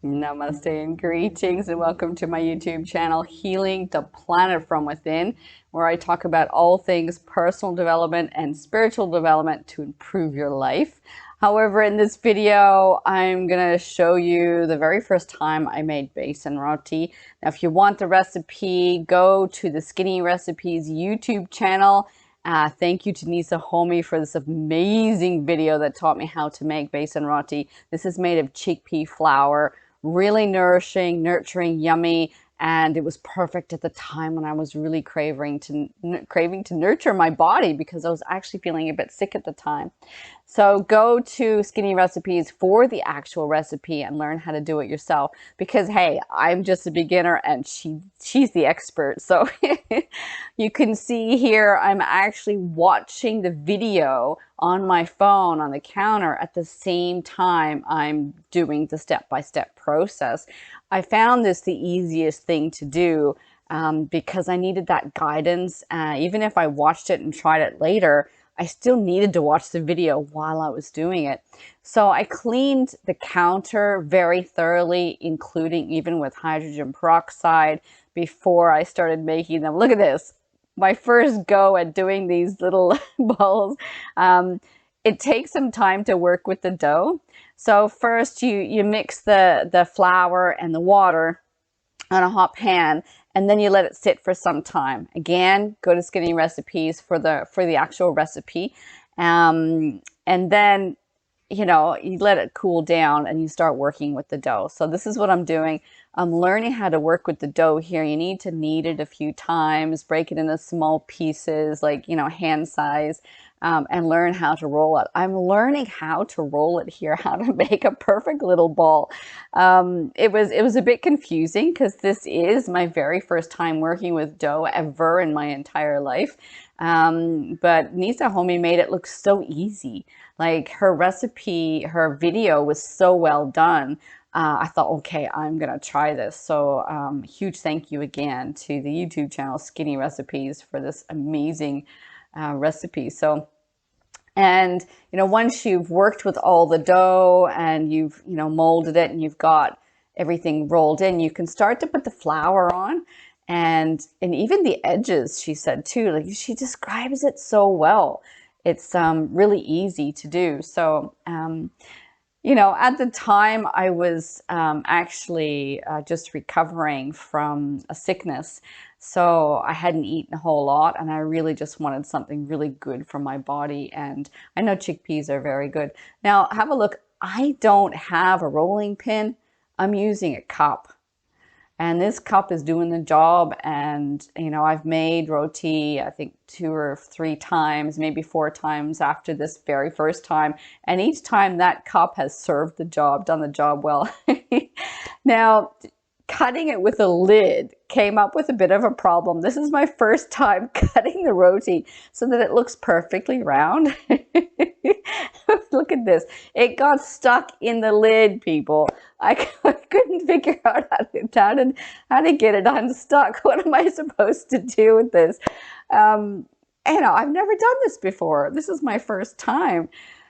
Namaste and greetings, and welcome to my YouTube channel, Healing the Planet from Within, where I talk about all things personal development and spiritual development to improve your life. However, in this video, I'm going to show you the very first time I made besan roti. Now, if you want the recipe, go to the Skinny Recipes YouTube channel. Thank you to Nisa Homi for this amazing video that taught me how to make besan roti. This is made of chickpea flour, really nourishing, nurturing, yummy, and it was perfect at the time when I was really craving to nurture my body because I was actually feeling a bit sick at the time. So go to Skinny Recipes for the actual recipe and learn how to do it yourself, because hey, I'm just a beginner and she's the expert. So you can see here I'm actually watching the video on my phone on the counter at the same time I'm doing the step-by-step process. I found this the easiest thing to do because I needed that guidance. Even if I watched it and tried it later, I still needed to watch the video while I was doing it. So I cleaned the counter very thoroughly, including even with hydrogen peroxide, before I started making them. Look at this. My first go at doing these little balls. It takes some time to work with the dough. So first you mix the flour and the water on a hot pan, and then you let it sit for some time. Again, go to Skinny Recipes for the actual recipe. And then, you let it cool down and you start working with the dough. So this is what I'm doing. I'm learning how to work with the dough here. You need to knead it a few times, break it into small pieces, like, hand size. And learn how to roll it. I'm learning how to roll it here, how to make a perfect little ball. It was a bit confusing because this is my very first time working with dough ever in my entire life. But Nisa Homi made it look so easy. Like her recipe, her video was so well done. I thought, okay, I'm gonna try this. So huge thank you again to the YouTube channel Skinny Recipes for this amazing recipe. So, and once you've worked with all the dough and you've molded it and you've got everything rolled in, you can start to put the flour on, and even the edges, she said too. Like, she describes it so well. It's really easy to do. So at the time I was actually just recovering from a sickness. So I hadn't eaten a whole lot, and I really just wanted something really good for my body. And I know chickpeas are very good. Now have a look. I don't have a rolling pin. I'm using a cup. And this cup is doing the job. And, I've made roti, I think 2 or 3 times, maybe 4 times after this very first time. And each time that cup has served the job, done the job well. Now, cutting it with a lid came up with a bit of a problem. This is my first time cutting the roti so that it looks perfectly round. Look at this. It got stuck in the lid, people. I couldn't figure out how to get it unstuck. What am I supposed to do with this? I've never done this before. This is my first time.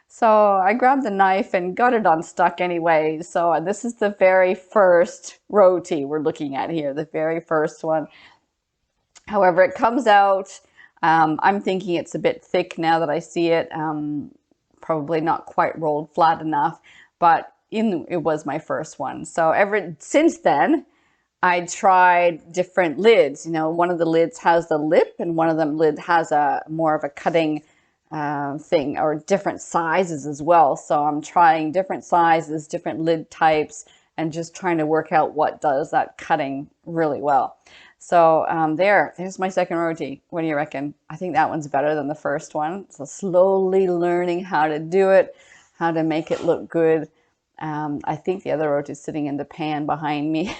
So I grabbed the knife and got it unstuck anyway. So this is the very first roti we're looking at here, the very first one. However, it comes out, I'm thinking it's a bit thick now that I see it, probably not quite rolled flat enough, but it was my first one. So ever since then, I tried different lids. One of the lids has the lip, and one of them lid has a more of a cutting thing, or different sizes as well. So I'm trying different sizes, different lid types, and just trying to work out what does that cutting really well. So there's my second roti. What do you reckon? I think that one's better than the first one. So slowly learning how to do it, how to make it look good. I think the other roti is sitting in the pan behind me.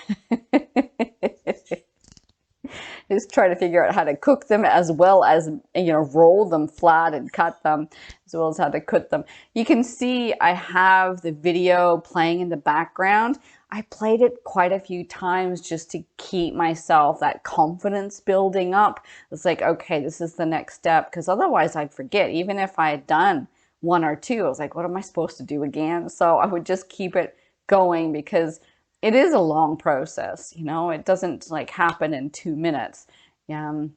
Just try to figure out how to cook them, as well as roll them flat and cut them, as well as how to cook them. You can see I have the video playing in the background. I played it quite a few times just to keep myself that confidence building up. It's like, okay, this is the next step, because otherwise I'd forget. Even if I had done 1 or 2, I was like, what am I supposed to do again? So I would just keep it going, because it is a long process, you know, it doesn't like happen in 2 minutes. Um,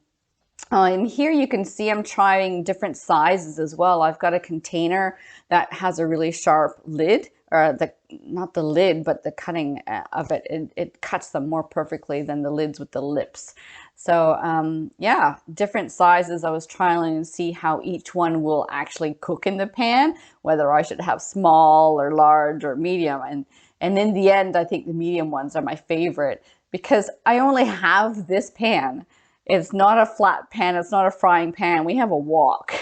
and here you can see I'm trying different sizes as well. I've got a container that has a really sharp lid, or the not the lid, but the cutting of it. It cuts them more perfectly than the lids with the lips. So yeah, different sizes. I was trying to see how each one will actually cook in the pan, whether I should have small or large or medium. And in the end, I think the medium ones are my favorite because I only have this pan. It's not a flat pan. It's not a frying pan. We have a wok.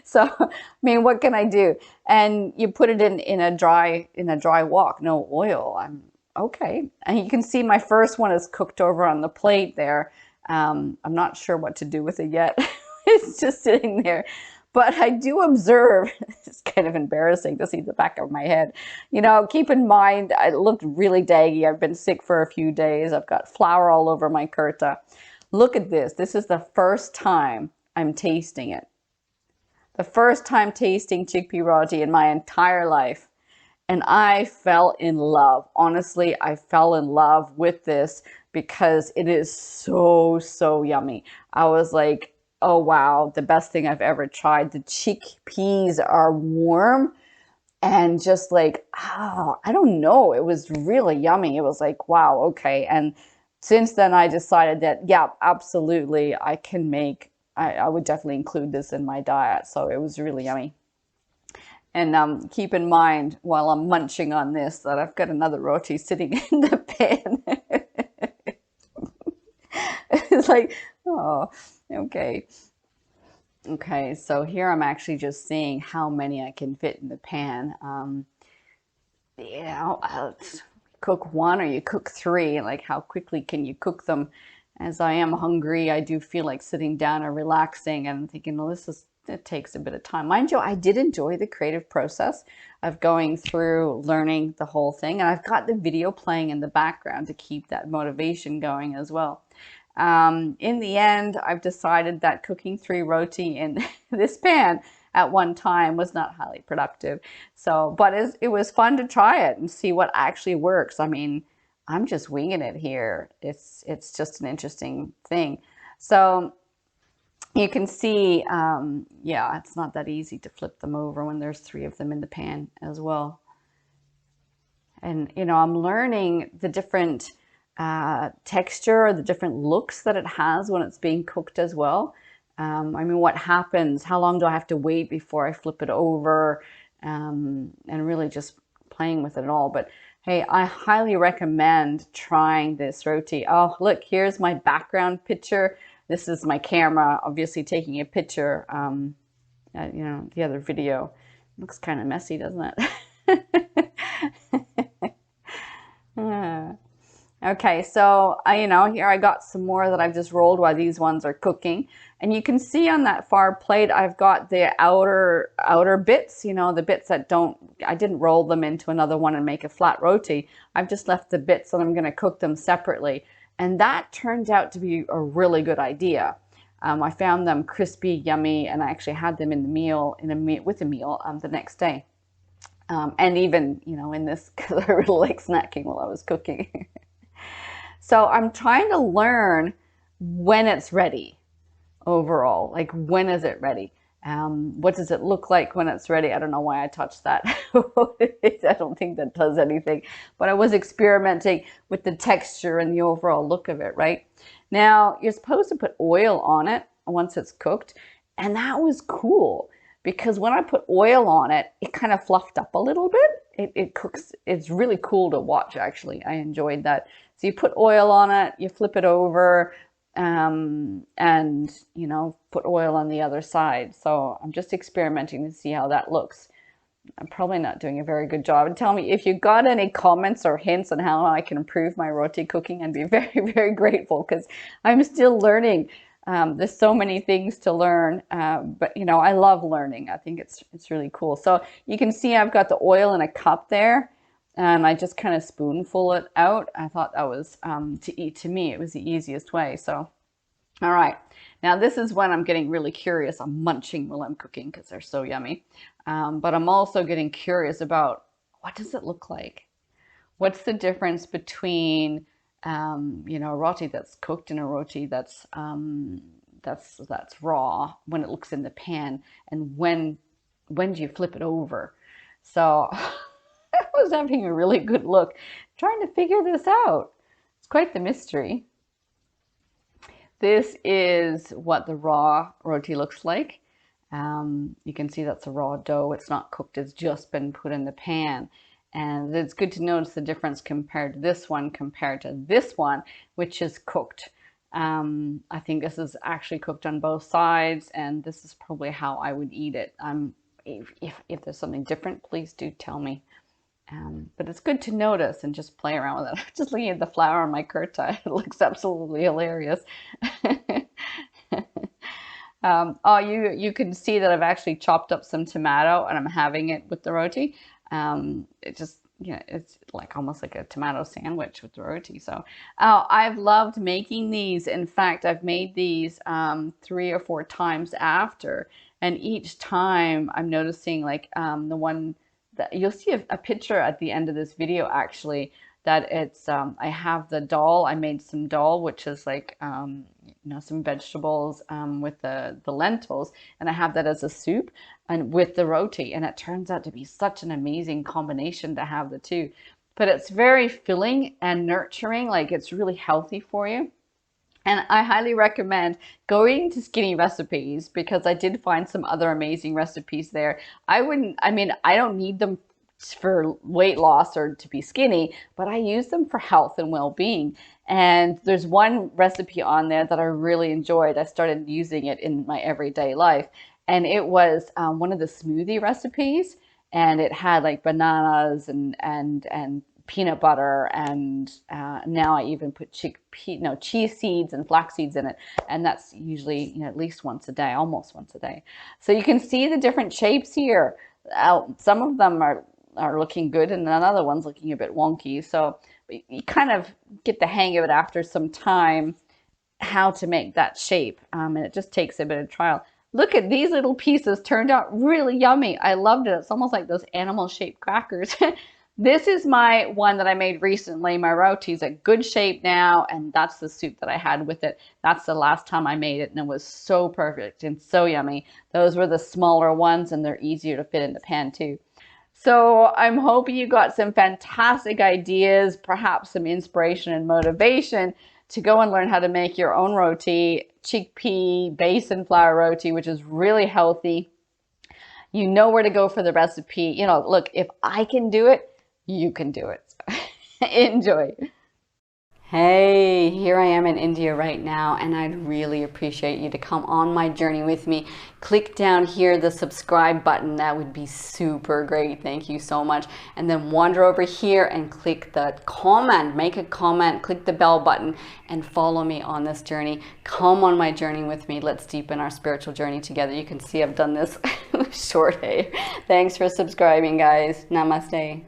So, I mean, what can I do? And you put it in a dry wok, no oil. I'm okay. And you can see my first one is cooked over on the plate there. I'm not sure what to do with it yet. It's just sitting there. But I do observe, it's kind of embarrassing to see the back of my head. You know, keep in mind, I looked really daggy. I've been sick for a few days. I've got flour all over my kurta. Look at this. This is the first time I'm tasting it. The first time tasting chickpea roti in my entire life. And I fell in love. Honestly, I fell in love with this because it is so, so yummy. I was like, oh wow, the best thing I've ever tried. The chickpeas are warm and just like, oh, I don't know. It was really yummy. It was like, wow, okay. And since then I decided that, yeah, absolutely, I can make, I would definitely include this in my diet. So it was really yummy. And keep in mind while I'm munching on this that I've got another roti sitting in the pan. It's like, oh, okay. Okay, so here I'm actually just seeing how many I can fit in the pan. I'll cook one or you cook three, like how quickly can you cook them? As I am hungry, I do feel like sitting down and relaxing and thinking, well, it takes a bit of time. Mind you, I did enjoy the creative process of going through learning the whole thing, and I've got the video playing in the background to keep that motivation going as well. In the end, I've decided that cooking 3 roti in this pan at one time was not highly productive. So, but it was fun to try it and see what actually works. I mean, I'm just winging it here. It's just an interesting thing. So you can see, yeah, it's not that easy to flip them over when there's 3 of them in the pan as well. And, you know, I'm learning the different texture, the different looks that it has when it's being cooked as well. I mean, what happens? How long do I have to wait before I flip it over? And really just playing with it all. But hey, I highly recommend trying this roti. Oh, look, here's my background picture. This is my camera, obviously taking a picture. You know, the other video looks kind of messy, doesn't it? Okay, so you know, here I got some more that I've just rolled while these ones are cooking. And you can see on that far plate, I've got the outer bits, you know, the bits that I didn't roll them into another one and make a flat roti. I've just left the bits and I'm going to cook them separately. And that turned out to be a really good idea. I found them crispy, yummy, and I actually had them in the meal, with a meal the next day. And even, you know, in this, because I really like snacking while I was cooking. So I'm trying to learn when it's ready overall. Like, when is it ready? What does it look like when it's ready? I don't know why I touched that. I don't think that does anything. But I was experimenting with the texture and the overall look of it, right? Now, you're supposed to put oil on it once it's cooked. And that was cool because when I put oil on it, it kind of fluffed up a little bit. It cooks. It's really cool to watch, actually. I enjoyed that. So you put oil on it, you flip it over, and you know, put oil on the other side. So I'm just experimenting to see how that looks. I'm probably not doing a very good job. And tell me if you got any comments or hints on how I can improve my roti cooking. I'd be very, very grateful because I'm still learning. There's so many things to learn, but you know, I love learning. I think it's really cool. So you can see I've got the oil in a cup there. And I just kind of spoonful it out. I thought that was, to me, it was the easiest way. So, all right. Now this is when I'm getting really curious. I'm munching while I'm cooking because they're so yummy. But I'm also getting curious about what does it look like? What's the difference between you know, a roti that's cooked and a roti that's raw when it looks in the pan, and when do you flip it over? So I was having a really good look trying to figure this out. It's quite the mystery. This is what the raw roti looks like. You can see that's a raw dough. It's not cooked, it's just been put in the pan. And it's good to notice the difference compared to this one, which is cooked. I think this is actually cooked on both sides, and this is probably how I would eat it. If there's something different, please do tell me. But it's good to notice and just play around with it. Just looking at the flour on my kurta, it looks absolutely hilarious. Oh, you can see that I've actually chopped up some tomato and I'm having it with the roti. It just, you know, it's like almost like a tomato sandwich with the roti. So I've loved making these. In fact, I've made these 3 or 4 times after, and each time I'm noticing like the one that you'll see a picture at the end of this video actually, that it's I have the dal. I made some dal, which is like you know, some vegetables with the lentils, and I have that as a soup and with the roti, and it turns out to be such an amazing combination to have the two. But it's very filling and nurturing, like it's really healthy for you. And I highly recommend going to Skinny Recipes, because I did find some other amazing recipes there. I mean, I don't need them for weight loss or to be skinny, but I use them for health and well-being. And there's one recipe on there that I really enjoyed. I started using it in my everyday life, and it was one of the smoothie recipes, and it had like bananas and peanut butter, and now I even put cheese seeds and flax seeds in it, and that's usually, you know, at least once a day, almost once a day. So you can see the different shapes here. Some of them are looking good, and another one's looking a bit wonky. So you kind of get the hang of it after some time, how to make that shape, and it just takes a bit of trial. Look at these little pieces, turned out really yummy. I loved it. It's almost like those animal-shaped crackers. This is my one that I made recently. My roti's a good shape now, and that's the soup that I had with it. That's the last time I made it, and it was so perfect and so yummy. Those were the smaller ones, and they're easier to fit in the pan too. So I'm hoping you got some fantastic ideas, perhaps some inspiration and motivation to go and learn how to make your own roti, chickpea besan flour roti, which is really healthy. You know where to go for the recipe. You know, look, if I can do it, you can do it. Enjoy. Hey, here I am in India right now, and I'd really appreciate you to come on my journey with me. Click down here, the subscribe button. That would be super great. Thank you so much. And then wander over here and click the comment. Make a comment, click the bell button, and follow me on this journey. Come on my journey with me. Let's deepen our spiritual journey together. You can see I've done this short hair. Thanks for subscribing, guys. Namaste.